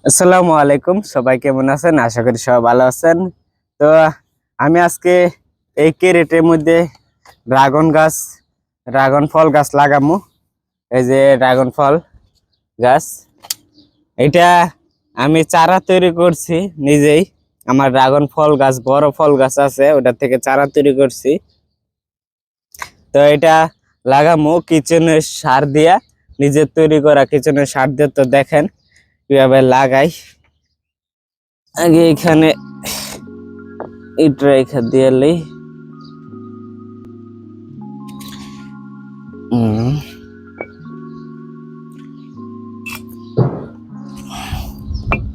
আসসালামু আলাইকুম, সবাই কেমন আছেন? আশা করি সবাই ভালো আছেন। তো আমি আজকে এই ক্যারেটের মধ্যে ড্রাগন ফল গাছ লাগামু। এই যে ড্রাগন ফল গাছ, এটা আমি চারা তৈরি করছি নিজেই। আমার ড্রাগন ফল গাছ, বড় ফল গাছ আছে, ওটা থেকে চারা তৈরি করছি। তো এটা লাগামু কিচেনের সার দিয়া, নিজের তৈরি করা কিচেনের সার দিয়ে। তো দেখেন কিভাবে লাগাই। আগে এখানে ইট রেখা দিয়ে লই।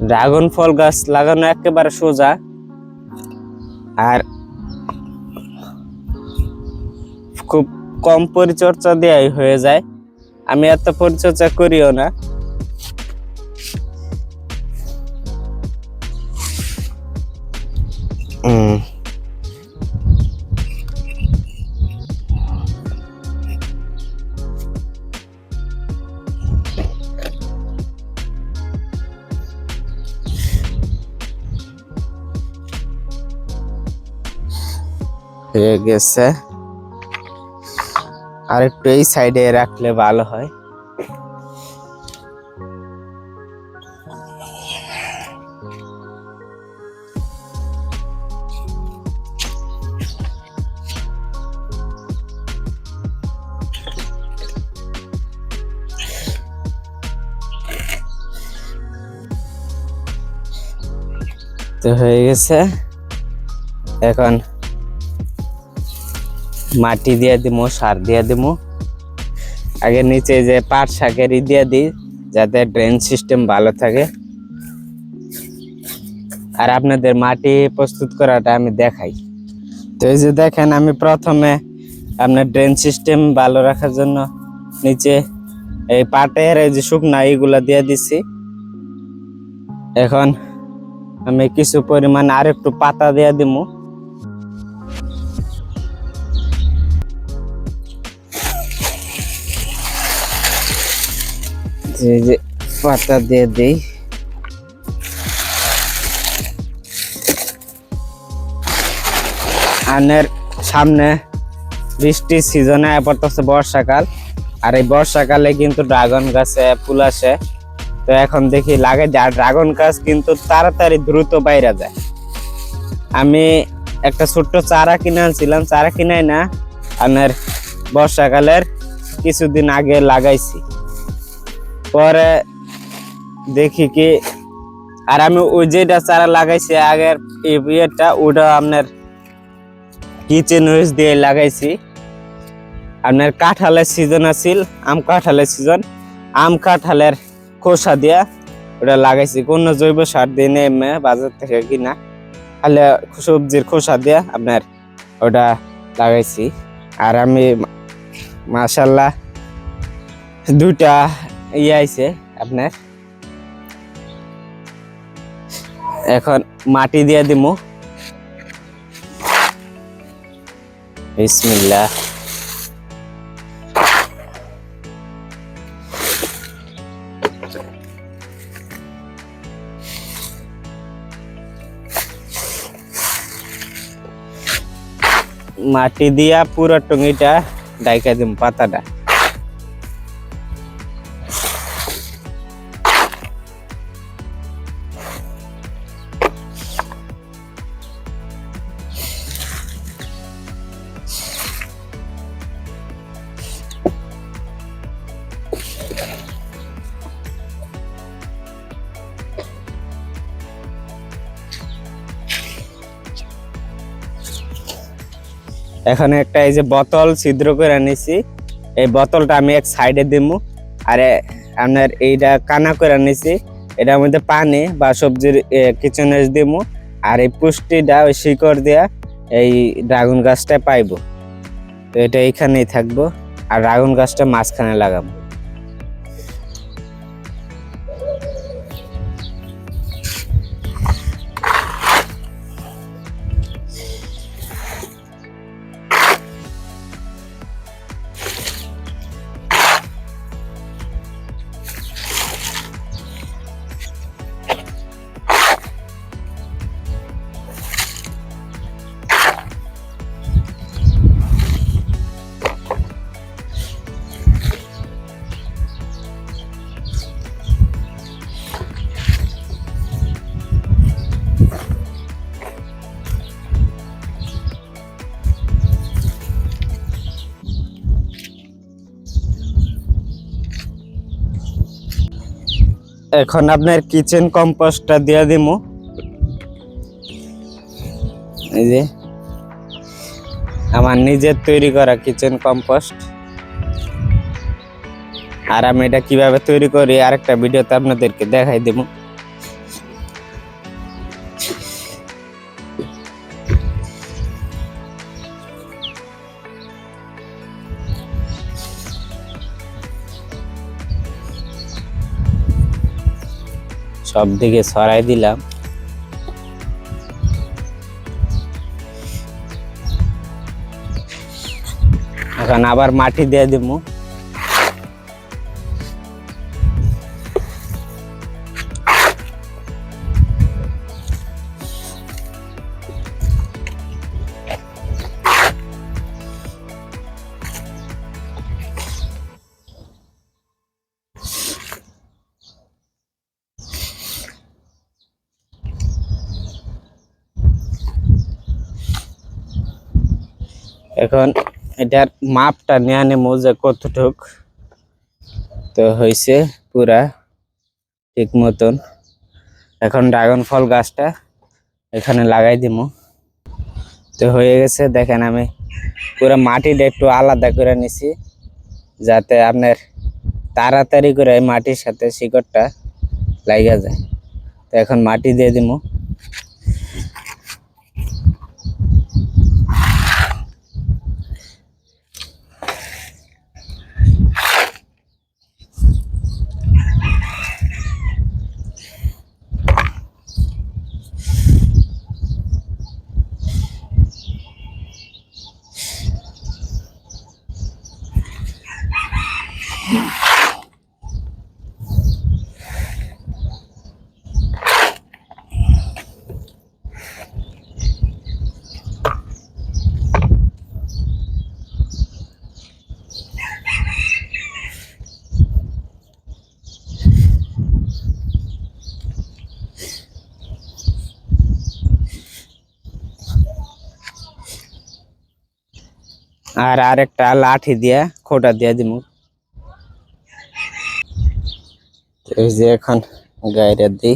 ড্রাগন ফল গাছ লাগানো একেবারে সোজা, আর খুব কম পরিচর্যা দেওয়াই হয়ে যায়। আমি এত পরিচর্যা করিও না। হয়ে গেছে, আর একটু এই সাইডে রাখলে ভালো হয়। তো হয়ে গেছে, এখন মাটি দিয়ে দিমু, সার দিয়ে দিমু। আগে নিচে যে পাট শাকের দিয়ে দিই, যাতে ড্রেন সিস্টেম ভালো থাকে। আর আপনাদের মাটি প্রস্তুত করাটা আমি দেখাই। তো এই যে দেখেন, আমি প্রথমে আপনার ড্রেন সিস্টেম ভালো রাখার জন্য নিচে এই পাটের এই যে শুকনা এইগুলা দিয়ে দিছি। এখন আমি কিছু পরিমাণ আর একটু পাতা দিয়ে দিমু। যে পাতা দিয়ে দিই। আনের সামনে বৃষ্টির সিজনে পড়তেছে বর্ষাকাল, আর এই বর্ষাকালে কিন্তু ড্রাগন গাছে ফুল আসে। তো এখন দেখি লাগে যে ড্রাগন গাছ কিন্তু তাড়াতাড়ি দ্রুত বাইরে যায়। আমি একটা ছোট্ট চারা কিনে আনছিলাম, চারা কিনাই না, আপনার বর্ষাকালের কিছুদিন আগে লাগাইছি। পরে দেখি কি, আর আমি ওই যেটা চারা লাগাইছি আগের ইয়েটা, ওটা আপনার কিচেন ওয়েস্ট দিয়ে লাগাইছি। আপনার কাঁঠালের সিজন আছিল, আম কাঁঠালের সিজন, আম কাঁঠালের খোসা দিয়া ওটা লাগাইছি। কোনো জৈব সার দিয়ে নেমে বাজার থেকে কিনা, খালি সবজির খোসা দিয়া আপনার ওটা লাগাইছি। আর আমি মাশাল্লাহ দুইটা আইছে আপনার। এখন মাটি দিয়ে দিমু, বিসমিল্লাহ। মাটি দিয়া পুরো টঙ্গিটা ডাইকা দিম, পাতাটা। এখন একটা এই যে বোতল ছিদ্র করে নিছি, এই বোতলটা আমি এক সাইডে দিমু। আর আপনার এইটা কানা করে নিছি, এটার মধ্যে পানি বা সবজির কিচেন ওয়েস্ট দিমু। আর এই পুষ্টিটা ওই শিকড় দিয়া এই ড্রাগন গাছটা পাইবো। তো এটা এইখানেই থাকবো, আর ড্রাগন গাছটা মাঝখানে লাগাবো। এখন আপনার কিচেন কম্পোস্টটা দিয়ে দিমু। এই যে আমার নিজের তৈরি করা কিচেন কম্পোস্ট। আর আমি এটা কিভাবে তৈরি করি আরেকটা ভিডিওতে আপনাদেরকে দেখাই দেব। সব দিকে ছড়াই দিলাম। এখন আবার মাটি দিয়ে দিব। এখন এটার মাপটা নিয়ে নেবো যে কতটুক তো হয়েছে পুরা ঠিক মতন। এখন ড্রাগন ফল গাছটা এখানে লাগাই দিব। তো হয়ে গেছে, দেখেন আমি পুরো মাটিটা একটু আলাদা করে নিছি যাতে আপনার তাড়াতাড়ি করে মাটির সাথে শিকড়টা লাগা যায়। তো এখন মাটি দিয়ে দিব। আর আরেকটা লাঠি দিয়ে খোটা দিয়ে দিব। এই যে এখন গাইরে দিই।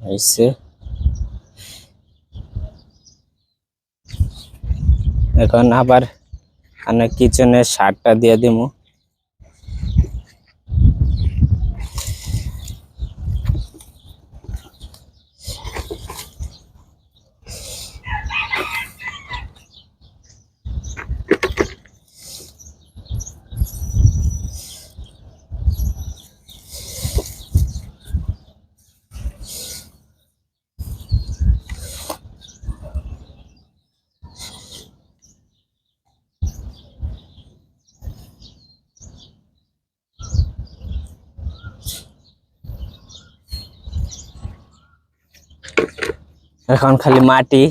হয়েছে। এখন আবার আমি কিচেনের সারটা দিয়ে দিব। এখন খালি মাটি।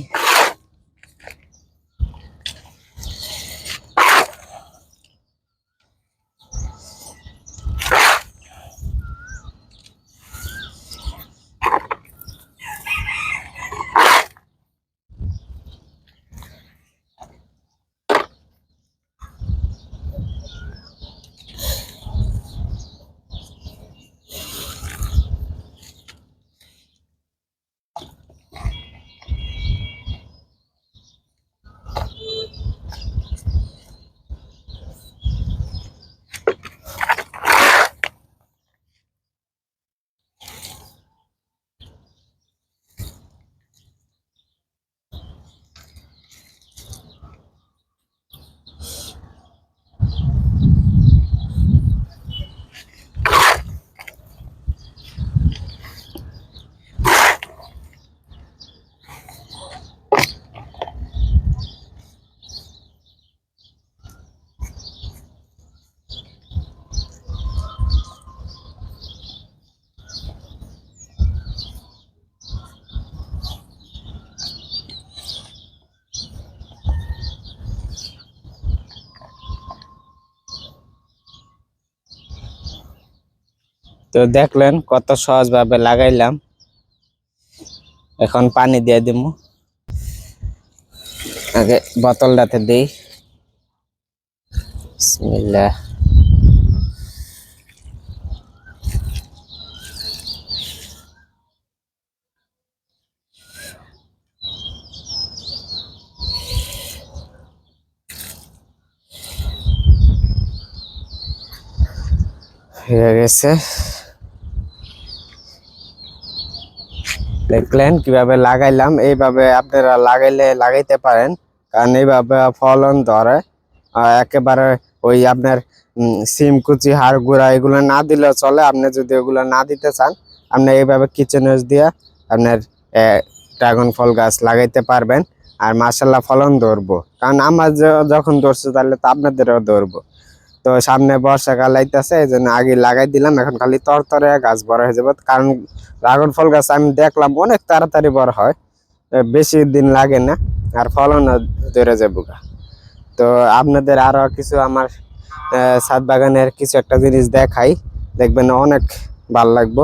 তো দেখলেন কত সহজভাবে লাগাইলাম। এখন পানি দিয়ে দিব। আগে বোতলটাতে দিই। বিসমিল্লাহ। হয়ে গেছে, দেখলেন কিভাবে লাগাইলাম। এইভাবে আপনারা লাগাইতে পারেন, কারণ এইভাবে ফলন ধরে। একেবারে ওই আপনার সিম কুচি হাড় গুঁড়া এগুলো না দিলেও চলে। আপনি যদি ওগুলো না দিতে চান, আপনি এইভাবে কিচেন ওয়েস্ট দিয়ে আপনার ড্রাগন ফল গাছ লাগাইতে পারবেন। আর মাশাআল্লাহ ফলন ধরবো, কারণ আমার যখন ধরছে তাহলে তো আপনাদেরও ধরবো। তো সামনে বর্ষাকাল আইতেছে, এই জন্য আগে লাগাই দিলাম। এখন খালি তরতরে গাছ বড় হয়ে যাবে, কারণ ড্রাগন ফল গাছ আমি দেখলাম অনেক তাড়াতাড়ি বড় হয়, বেশি দিন লাগে না, আর ফলন ধরে যাবো গা। তো আপনাদের আরো কিছু আমার ছাদ বাগানের কিছু একটা জিনিস দেখাই, দেখবেন অনেক ভালো লাগবো।